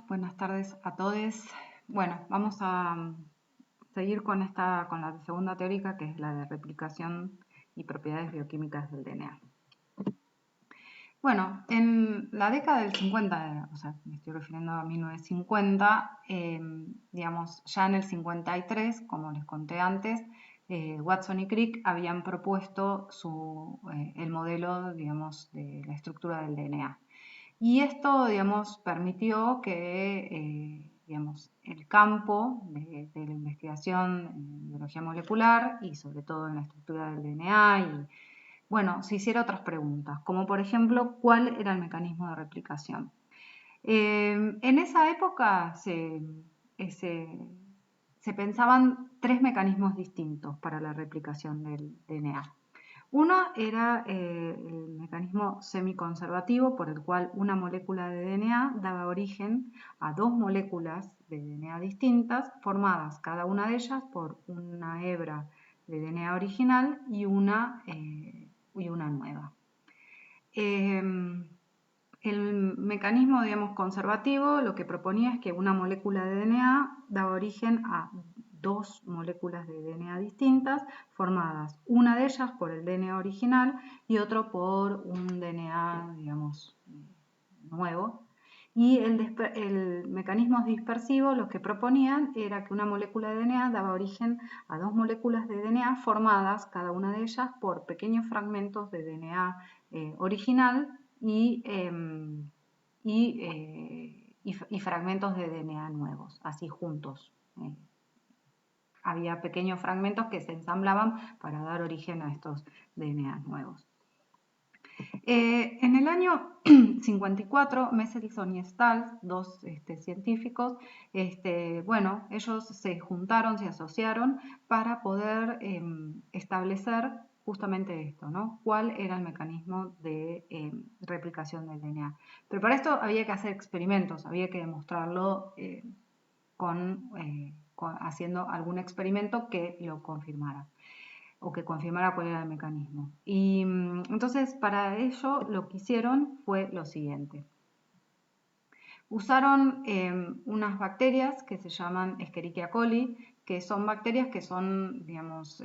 buenas tardes a todos. Bueno, vamos a seguir con la segunda teórica, que es la de replicación y propiedades bioquímicas del DNA. Bueno, en la década del 50, o sea, me estoy refiriendo a 1950, digamos, ya en el 53, como les conté antes, Watson y Crick habían propuesto el modelo, digamos, de la estructura del DNA. Y esto, digamos, permitió que, digamos, el campo de la investigación en biología molecular y sobre todo en la estructura del DNA y, bueno, se hiciera otras preguntas, como por ejemplo, ¿cuál era el mecanismo de replicación? En esa época se pensaban tres mecanismos distintos para la replicación del DNA. Uno era el mecanismo semiconservativo, por el cual una molécula de DNA daba origen a dos moléculas de DNA distintas, formadas cada una de ellas por una hebra de DNA original y una nueva. El mecanismo, digamos, conservativo lo que proponía es que una molécula de DNA daba origen a dos moléculas de DNA distintas, formadas una de ellas por el DNA original y otro por un DNA, digamos, nuevo. Y el mecanismo dispersivo lo que proponían era que una molécula de DNA daba origen a dos moléculas de DNA formadas, cada una de ellas, por pequeños fragmentos de DNA original y fragmentos de DNA nuevos, así juntos. Había pequeños fragmentos que se ensamblaban para dar origen a estos DNA nuevos. En el año 54, Mendelssohn y Stahl, dos científicos, bueno, ellos se juntaron, se asociaron para poder establecer justamente esto, ¿no? ¿Cuál era el mecanismo de replicación del DNA? Pero para esto había que hacer experimentos, había que demostrarlo haciendo algún experimento que lo confirmara o que confirmara cuál era el mecanismo. Y entonces para ello lo que hicieron fue lo siguiente. Usaron unas bacterias que se llaman Escherichia coli, que son bacterias que son, digamos,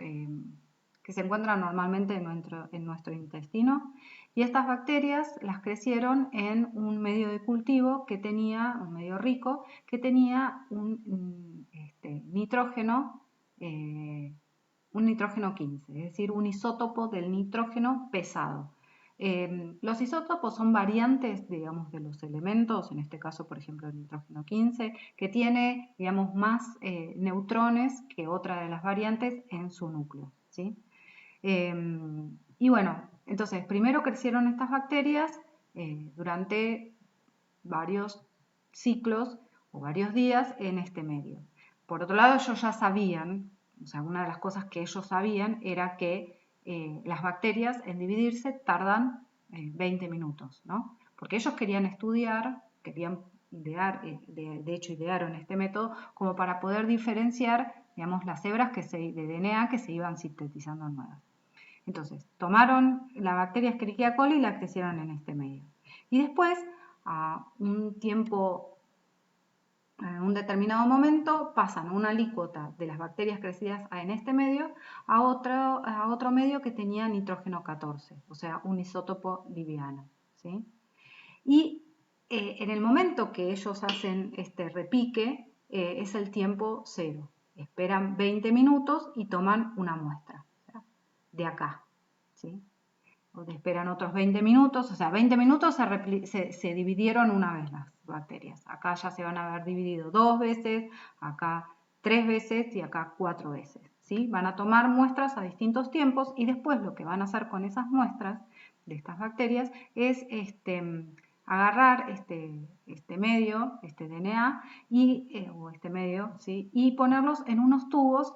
que se encuentran normalmente en nuestro intestino, y estas bacterias las crecieron en un medio de cultivo que tenía, un medio rico, que tenía un nitrógeno 15, es decir, un isótopo del nitrógeno pesado. Los isótopos son variantes, digamos, de los elementos, en este caso, por ejemplo, el nitrógeno 15, que tiene, digamos, más neutrones que otra de las variantes en su núcleo, ¿sí? Y bueno, entonces, primero crecieron estas bacterias durante varios ciclos o varios días en este medio. Por otro lado, ellos ya sabían, o sea, una de las cosas que ellos sabían era que las bacterias en dividirse tardan 20 minutos, ¿no? Porque ellos querían estudiar, querían idear, de hecho idearon este método como para poder diferenciar, digamos, las hebras de DNA que se iban sintetizando nuevas. Entonces, tomaron la bacteria Escherichia coli y la crecieron en este medio. Y después, a un tiempo, en un determinado momento, pasan una alícuota de las bacterias crecidas en este medio a otro medio que tenía nitrógeno 14, o sea, un isótopo liviano, ¿sí? Y en el momento que ellos hacen este repique, es el tiempo cero. Esperan 20 minutos y toman una muestra, ¿sí? De acá, ¿sí? O esperan otros 20 minutos, o sea, 20 minutos se dividieron una vez las bacterias. Acá ya se van a haber dividido 2 veces, acá 3 veces y acá 4 veces, ¿sí? Van a tomar muestras a distintos tiempos y después lo que van a hacer con esas muestras de estas bacterias es agarrar este medio, este DNA o este medio, ¿sí? Y ponerlos en unos tubos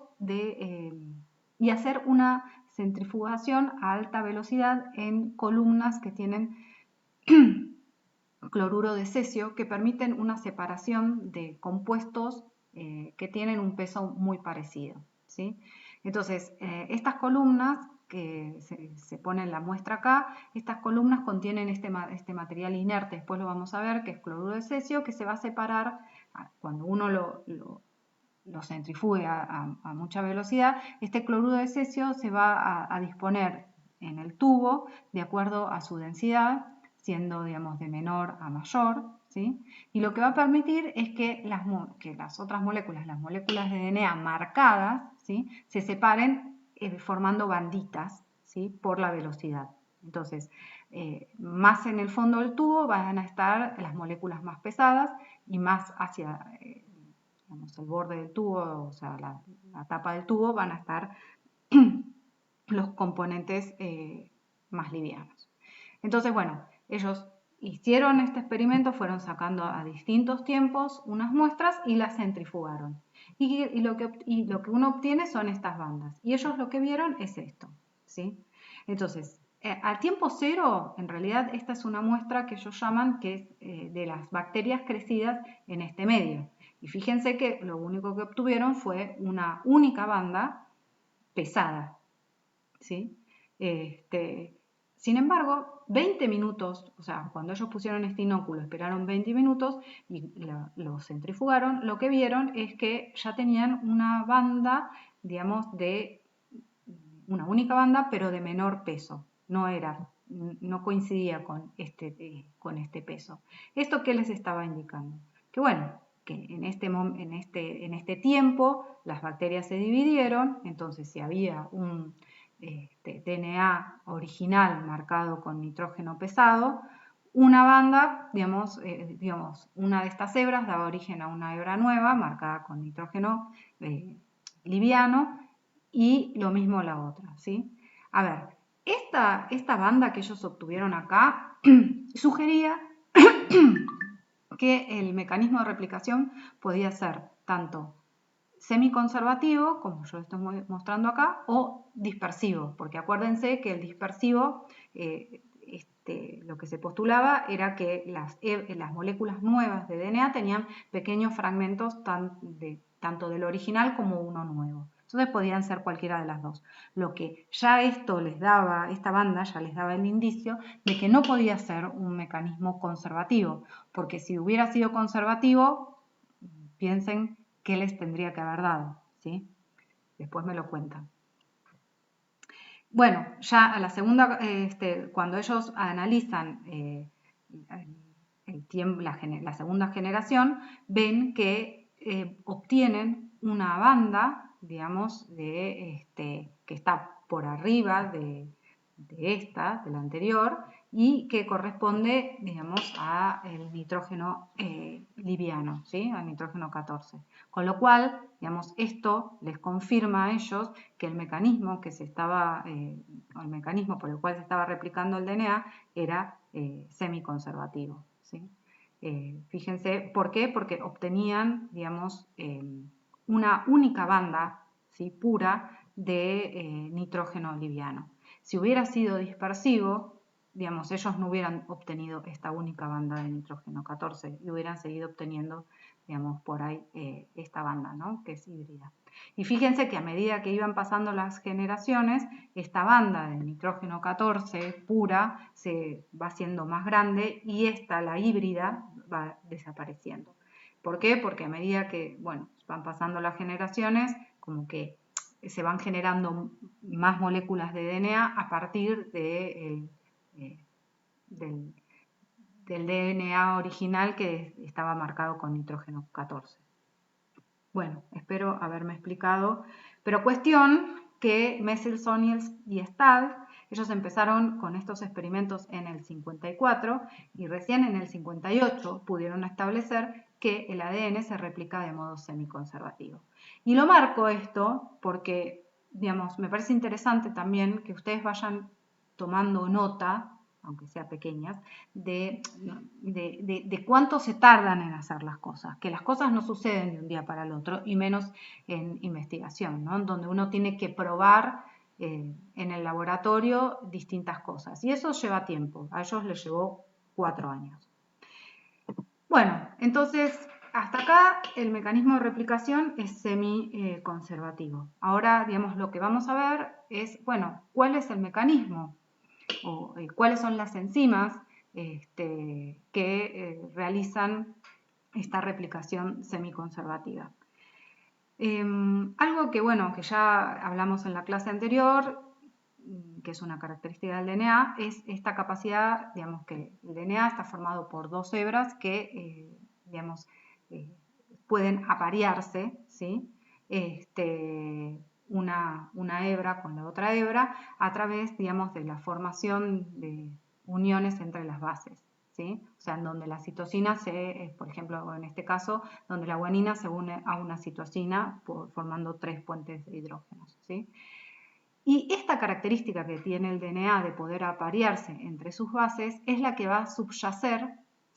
y hacer una centrifugación a alta velocidad en columnas que tienen cloruro de cesio, que permiten una separación de compuestos que tienen un peso muy parecido, ¿sí? Entonces, estas columnas que se pone en la muestra acá, estas columnas contienen este material inerte, después lo vamos a ver, que es cloruro de cesio, que se va a separar cuando uno lo centrifugue a mucha velocidad. Este cloruro de cesio se va a disponer en el tubo de acuerdo a su densidad, siendo, digamos, de menor a mayor, ¿sí? Y lo que va a permitir es que las otras moléculas, las moléculas de DNA marcadas, ¿sí?, se separen formando banditas, ¿sí?, por la velocidad. Entonces, más en el fondo del tubo van a estar las moléculas más pesadas y más hacia digamos, el borde del tubo, o sea, la tapa del tubo, van a estar los componentes más livianos. Entonces, bueno, ellos hicieron este experimento, fueron sacando a distintos tiempos unas muestras y las centrifugaron. Y lo que uno obtiene son estas bandas. Y ellos lo que vieron es esto, ¿sí? Entonces, al tiempo cero, en realidad esta es una muestra que ellos llaman que es de las bacterias crecidas en este medio. Y fíjense que lo único que obtuvieron fue una única banda pesada, ¿sí? Sin embargo, 20 minutos, o sea, cuando ellos pusieron este inóculo, esperaron 20 minutos y lo centrifugaron, lo que vieron es que ya tenían una banda, digamos, de una única banda, pero de menor peso. No coincidía con este peso. ¿Esto qué les estaba indicando? Que bueno, que en este tiempo las bacterias se dividieron, entonces si había un DNA original marcado con nitrógeno pesado, una banda, digamos, una de estas hebras daba origen a una hebra nueva marcada con nitrógeno liviano y lo mismo la otra, ¿sí? A ver, esta banda que ellos obtuvieron acá sugería que el mecanismo de replicación podía ser tanto semiconservativo, como yo estoy mostrando acá, o dispersivo, porque acuérdense que el dispersivo, lo que se postulaba era que las moléculas nuevas de DNA tenían pequeños fragmentos tanto del original como uno nuevo. Entonces podían ser cualquiera de las dos. Lo que ya esta banda ya les daba el indicio de que no podía ser un mecanismo conservativo, porque si hubiera sido conservativo, piensen qué les tendría que haber dado, ¿sí? Después me lo cuentan. Bueno, ya a la segunda, cuando ellos analizan la segunda generación, ven que obtienen una banda, digamos, que está por arriba de la anterior, y que corresponde, digamos, al nitrógeno liviano, ¿sí?, al nitrógeno 14. Con lo cual, digamos, esto les confirma a ellos que el mecanismo el mecanismo por el cual se estaba replicando el DNA era semiconservativo, ¿sí? Fíjense, ¿por qué? Porque obtenían, digamos, una única banda, ¿sí?, pura de nitrógeno liviano. Si hubiera sido dispersivo, digamos, ellos no hubieran obtenido esta única banda de nitrógeno 14 y hubieran seguido obteniendo, digamos, por ahí esta banda, ¿no?, que es híbrida. Y fíjense que a medida que iban pasando las generaciones, esta banda de nitrógeno 14 pura se va haciendo más grande y la híbrida, va desapareciendo. ¿Por qué? Porque a medida que, bueno, van pasando las generaciones, como que se van generando más moléculas de DNA a partir del DNA original que estaba marcado con nitrógeno 14. Bueno, espero haberme explicado, pero cuestión que Mendelssohn y Stahl, ellos empezaron con estos experimentos en el 54 y recién en el 58 pudieron establecer que el ADN se replica de modo semiconservativo. Y lo marco esto porque, digamos, me parece interesante también que ustedes vayan tomando nota, aunque sea pequeñas, de cuánto se tardan en hacer las cosas, que las cosas no suceden de un día para el otro, y menos en investigación, ¿no?, donde uno tiene que probar en el laboratorio distintas cosas, y eso lleva tiempo. A ellos les llevó 4 años. Bueno, entonces hasta acá el mecanismo de replicación es semi-conservativo. Ahora, digamos, lo que vamos a ver es, bueno, ¿cuál es el mecanismo? O cuáles son las enzimas que realizan esta replicación semiconservativa. Algo que, bueno, que ya hablamos en la clase anterior, que es una característica del DNA, es esta capacidad, digamos, que el DNA está formado por dos hebras que, digamos, pueden aparearse, ¿sí? Una hebra con la otra hebra a través, digamos, de la formación de uniones entre las bases, ¿sí? O sea, en donde la citosina por ejemplo, en este caso, donde la guanina se une a una citosina formando 3 puentes de hidrógenos, ¿sí? Y esta característica que tiene el DNA de poder aparearse entre sus bases es la que va a subyacer,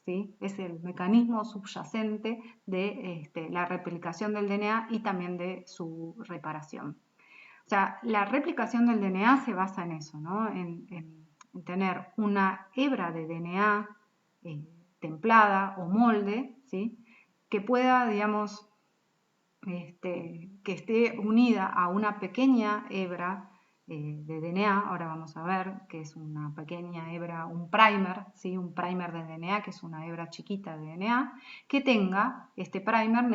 ¿sí? Es el mecanismo subyacente de la replicación del DNA y también de su reparación. O sea, la replicación del DNA se basa en eso, ¿no? En tener una hebra de DNA templada o molde, ¿sí? Que pueda, digamos, que esté unida a una pequeña hebra de DNA, ahora vamos a ver que es una pequeña hebra, un primer, ¿sí? Un primer de DNA, que es una hebra chiquita de DNA, que tenga, este primer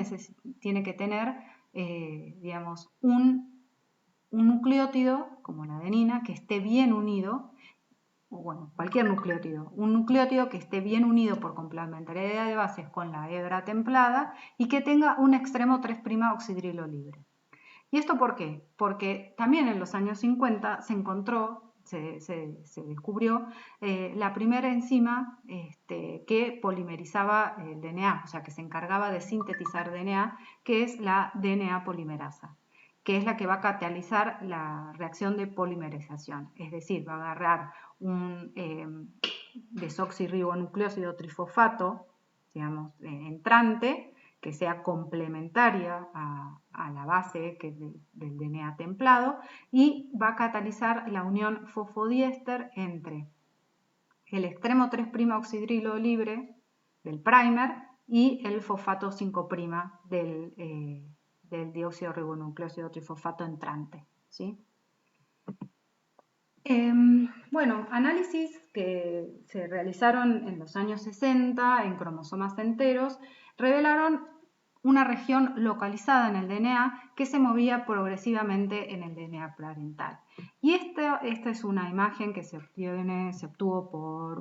tiene que tener, digamos, un nucleótido, como la adenina, que esté bien unido, o bueno, cualquier nucleótido, un nucleótido que esté bien unido por complementariedad de bases con la hebra templada y que tenga un extremo 3' oxidrilo libre. ¿Y esto por qué? Porque también en los años 50 se encontró, se descubrió la primera enzima que polimerizaba el DNA, o sea, que se encargaba de sintetizar DNA, que es la DNA polimerasa, que es la que va a catalizar la reacción de polimerización. Es decir, va a agarrar un desoxirribonucleósido trifosfato, digamos, entrante, que sea complementaria a la base que es del DNA templado y va a catalizar la unión fosfodiéster entre el extremo 3' oxidrilo libre del primer y el fosfato 5' del dióxido ribonucleósido trifosfato entrante, ¿sí? Bueno, análisis que se realizaron en los años 60 en cromosomas enteros revelaron una región localizada en el DNA que se movía progresivamente en el DNA parental. Y esta es una imagen que se obtuvo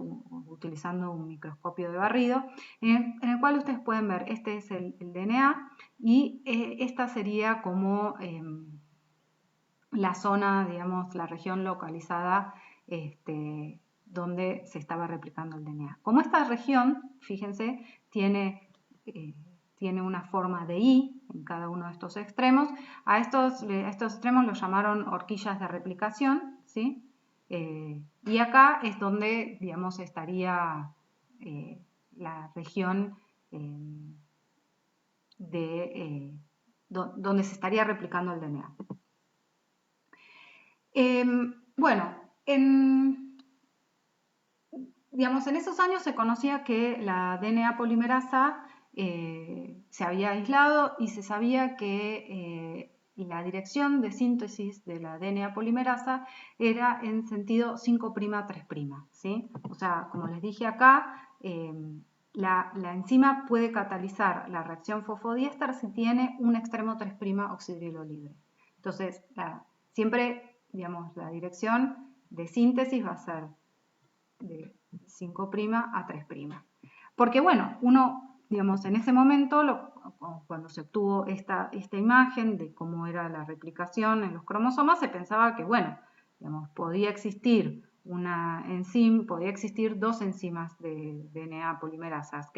utilizando un microscopio de barrido, en el cual ustedes pueden ver, este es el DNA y esta sería como la zona, digamos, la región localizada donde se estaba replicando el DNA. Como esta región, fíjense, tiene una forma de I en cada uno de estos extremos, a estos extremos los llamaron horquillas de replicación, ¿sí? Y acá es donde, digamos, estaría la región donde se estaría replicando el DNA. Bueno, digamos, en esos años se conocía que la DNA polimerasa se había aislado y se sabía que la dirección de síntesis de la DNA polimerasa era en sentido 5' 3', ¿sí? O sea, como les dije acá, la enzima puede catalizar la reacción fosfodiéster si tiene un extremo 3' oxidrilo libre. Entonces, siempre, digamos, la dirección de síntesis va a ser de 5' a 3'. Porque bueno, uno, digamos, en ese momento, cuando se obtuvo esta imagen de cómo era la replicación en los cromosomas, se pensaba que, bueno, digamos, podía existir dos enzimas de DNA polimerasas,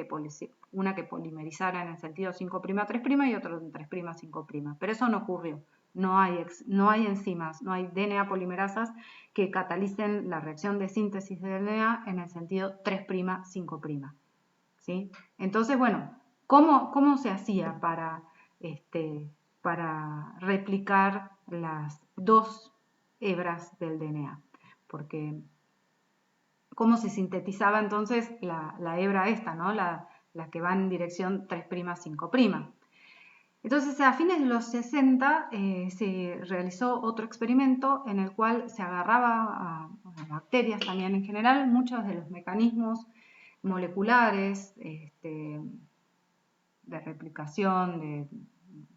una que polimerizara en el sentido 5' 3' y otra en 3' 5'. Pero eso no ocurrió. No hay enzimas, no hay DNA polimerasas que catalicen la reacción de síntesis de DNA en el sentido 3', 5'. ¿Sí? Entonces, bueno, ¿cómo se hacía para replicar las dos hebras del DNA? Porque, ¿cómo se sintetizaba entonces la hebra esta, ¿no? La las que van en dirección 3'5'. Entonces, a fines de los 60 se realizó otro experimento en el cual se agarraba a bacterias también en general, muchos de los mecanismos moleculares de replicación,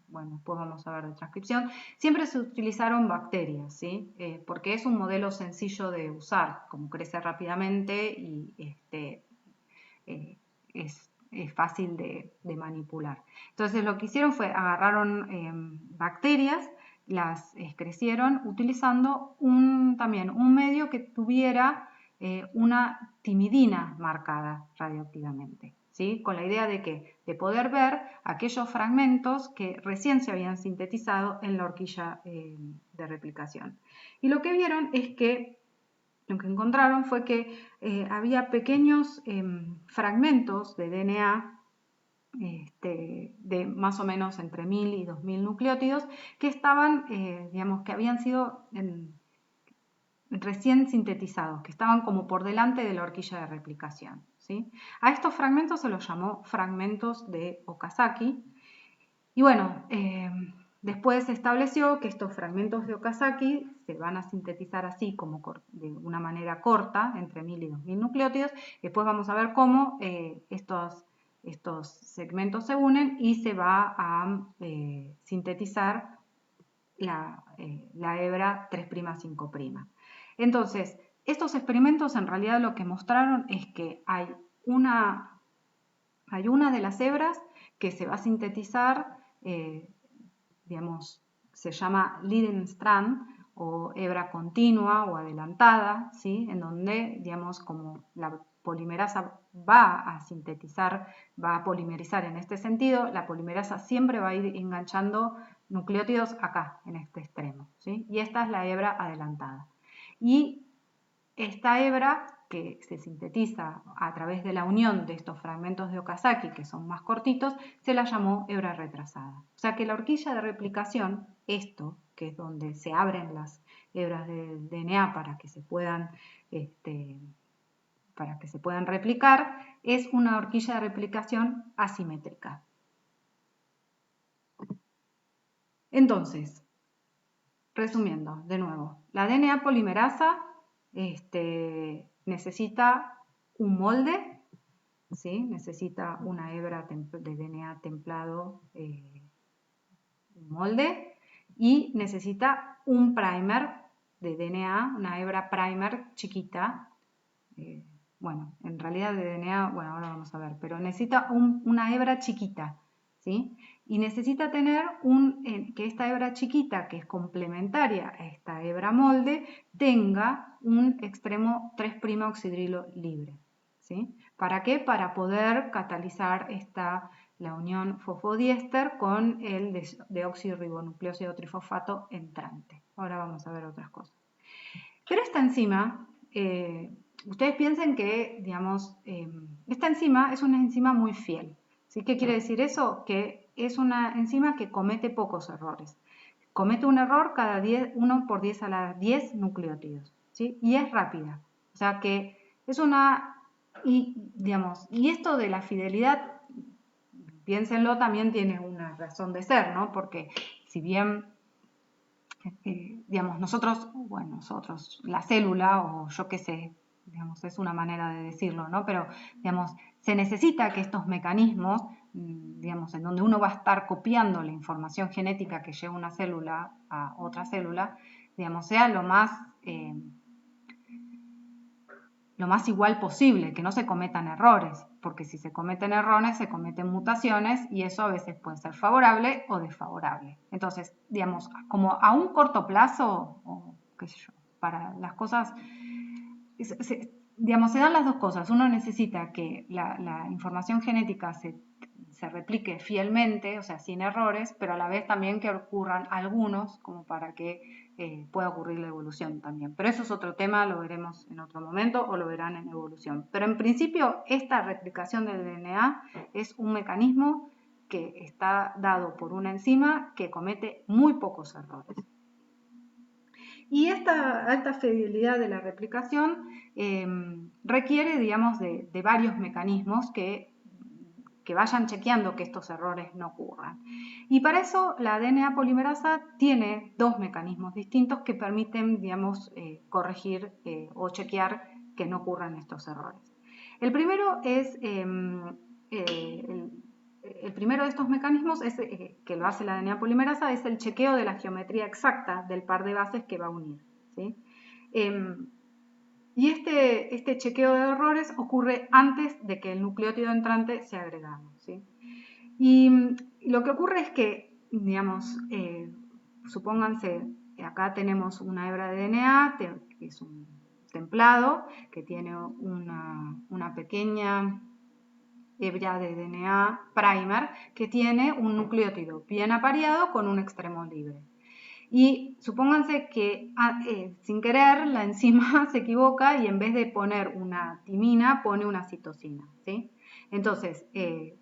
bueno, después vamos a ver de transcripción, siempre se utilizaron bacterias, ¿sí? Porque es un modelo sencillo de usar, como crece rápidamente y es fácil de manipular. Entonces lo que hicieron fue agarraron bacterias, las crecieron utilizando también un medio que tuviera una timidina marcada radioactivamente, ¿sí? Con la idea de poder ver aquellos fragmentos que recién se habían sintetizado en la horquilla de replicación. Y lo que vieron es que lo que encontraron fue que había pequeños fragmentos de DNA de más o menos entre 1000 y 2000 nucleótidos que estaban, digamos, que habían sido recién sintetizados, que estaban como por delante de la horquilla de replicación, ¿sí? A estos fragmentos se los llamó fragmentos de Okazaki. Y bueno, después se estableció que estos fragmentos de Okazaki se van a sintetizar así, como de una manera corta, entre 1000 y 2000 nucleótidos. Después vamos a ver cómo estos segmentos se unen y se va a sintetizar la hebra 3'5'. Entonces, estos experimentos en realidad lo que mostraron es que hay una de las hebras que se va a sintetizar, digamos, se llama leading strand o hebra continua o adelantada, ¿sí? En donde, digamos, como la polimerasa va a sintetizar, va a polimerizar en este sentido, la polimerasa siempre va a ir enganchando nucleótidos acá, en este extremo, ¿sí? Y esta es la hebra adelantada. Y esta hebra que se sintetiza a través de la unión de estos fragmentos de Okazaki, que son más cortitos, se la llamó hebra retrasada. O sea que la horquilla de replicación, esto, que es donde se abren las hebras del DNA para que se puedan, replicar, es una horquilla de replicación asimétrica. Entonces, resumiendo, de nuevo, la DNA polimerasa necesita un molde, ¿sí? Necesita una hebra de DNA templado, un molde, y necesita un primer de DNA, una hebra primer chiquita. Bueno, en realidad de DNA, bueno, ahora vamos a ver, pero necesita una hebra chiquita, ¿sí? Y necesita tener que esta hebra chiquita, que es complementaria a esta hebra molde, tenga un extremo 3' oxidrilo libre, ¿sí? ¿Para qué? Para poder catalizar la unión fosfodiéster con el deoxirribonucleósido trifosfato entrante. Ahora vamos a ver otras cosas. Pero esta enzima, ustedes piensen que, digamos, esta enzima es una enzima muy fiel. ¿Sí? ¿Qué quiere decir eso? Que es una enzima que comete pocos errores. Comete un error cada 1 por 10 a la 10 nucleótidos, ¿sí? Y es rápida. O sea que es y esto de la fidelidad, piénsenlo, también tiene una razón de ser, ¿no? Porque si bien digamos, nosotros, la célula, o yo qué sé, digamos, es una manera de decirlo, ¿no? Pero, digamos, se necesita que estos mecanismos, digamos, en donde uno va a estar copiando la información genética que lleva una célula a otra célula, digamos, sea lo más igual posible, que no se cometan errores, porque si se cometen errores, se cometen mutaciones y eso a veces puede ser favorable o desfavorable. Entonces, digamos, como a un corto plazo, o qué sé yo, para las cosas, digamos, se dan las dos cosas. Uno necesita que la información genética se replique fielmente, o sea, sin errores, pero a la vez también que ocurran algunos, como para que pueda ocurrir la evolución también. Pero eso es otro tema, lo veremos en otro momento o lo verán en evolución. Pero en principio, esta replicación del DNA es un mecanismo que está dado por una enzima que comete muy pocos errores. Y esta alta fidelidad de la replicación requiere, digamos, de varios mecanismos que que vayan chequeando que estos errores no ocurran. Y para eso la DNA polimerasa tiene dos mecanismos distintos que permiten, digamos, corregir o chequear que no ocurran estos errores. El primero es el primero de estos mecanismos es, que lo hace la DNA polimerasa, es el chequeo de la geometría exacta del par de bases que va a unir, ¿sí? Y este chequeo de errores ocurre antes de que el nucleótido entrante sea agregado, ¿sí? Y lo que ocurre es que, digamos, supónganse, acá tenemos una hebra de DNA, que es un templado, que tiene una pequeña hebra de DNA primer, que tiene un nucleótido bien apareado con un extremo libre. Y supónganse que sin querer la enzima se equivoca y en vez de poner una timina pone una citosina, ¿sí? Entonces,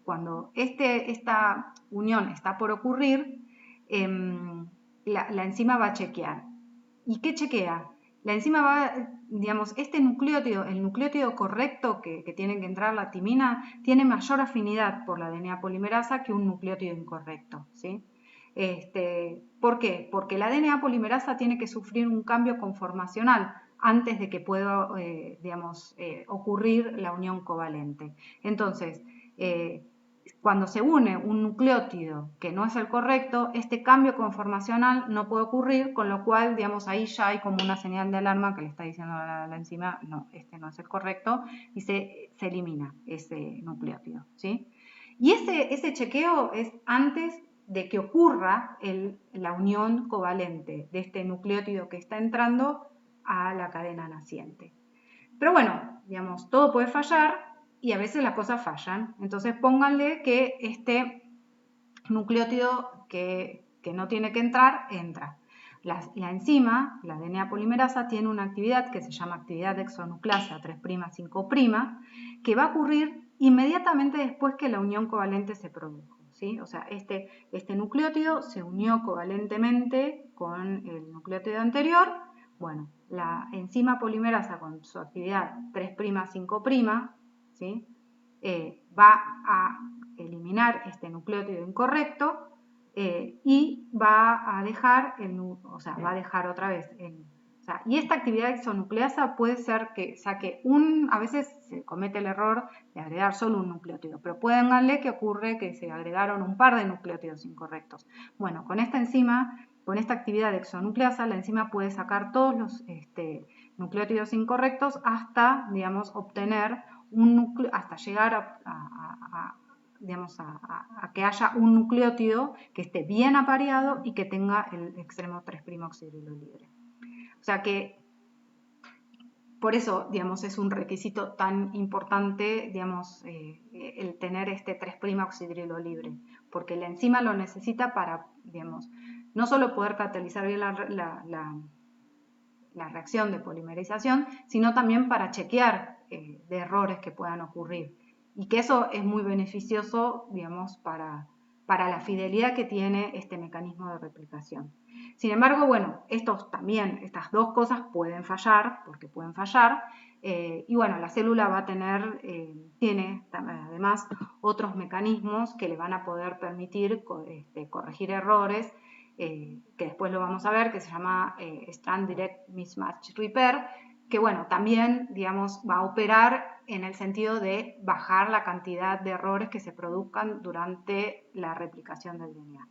cuando esta unión está por ocurrir, la enzima va a chequear. ¿Y qué chequea? La enzima va, digamos, este nucleótido, el nucleótido correcto que tiene que entrar la timina, tiene mayor afinidad por la DNA polimerasa que un nucleótido incorrecto, ¿sí? ¿Por qué? Porque la DNA polimerasa tiene que sufrir un cambio conformacional antes de que pueda, digamos, ocurrir la unión covalente. Entonces, cuando se une un nucleótido que no es el correcto, este cambio conformacional no puede ocurrir, con lo cual, digamos, ahí ya hay como una señal de alarma que le está diciendo a la enzima, no, este no es el correcto, y se elimina ese nucleótido, ¿sí? Y ese chequeo es antes de que ocurra la unión covalente de este nucleótido que está entrando a la cadena naciente. Pero bueno, digamos, todo puede fallar y a veces las cosas fallan. Entonces pónganle que este nucleótido que no tiene que entrar, entra. La enzima, la DNA polimerasa, tiene una actividad que se llama actividad de exonucleasa 3'-5', que va a ocurrir inmediatamente después que la unión covalente se produjo, ¿sí? O sea, este nucleótido se unió covalentemente con el nucleótido anterior. Bueno, la enzima polimerasa con su actividad 3'-5', ¿sí? Va a eliminar este nucleótido incorrecto y va a dejar va a dejar otra vez y esta actividad exonucleasa puede ser que saque a veces se comete el error de agregar solo un nucleótido, pero pónganle que ocurre que se agregaron un par de nucleótidos incorrectos. Bueno, con esta enzima, con esta actividad exonucleasa, la enzima puede sacar todos los nucleótidos incorrectos hasta, digamos, obtener hasta llegar digamos, a que haya un nucleótido que esté bien apareado y que tenga el extremo 3' oxidrilo libre. O sea que por eso, digamos, es un requisito tan importante, digamos, el tener este 3' oxidrilo libre, porque la enzima lo necesita para, digamos, no solo poder catalizar bien la reacción de polimerización, sino también para chequear de errores que puedan ocurrir. Y que eso es muy beneficioso, digamos, para la fidelidad que tiene este mecanismo de replicación. Sin embargo, bueno, estas dos cosas pueden fallar, porque pueden fallar, y bueno, la célula va a tiene además otros mecanismos que le van a poder permitir corregir errores, que después lo vamos a ver, que se llama Strand Direct Mismatch Repair, que bueno, también, digamos, va a operar en el sentido de bajar la cantidad de errores que se produzcan durante la replicación del DNA.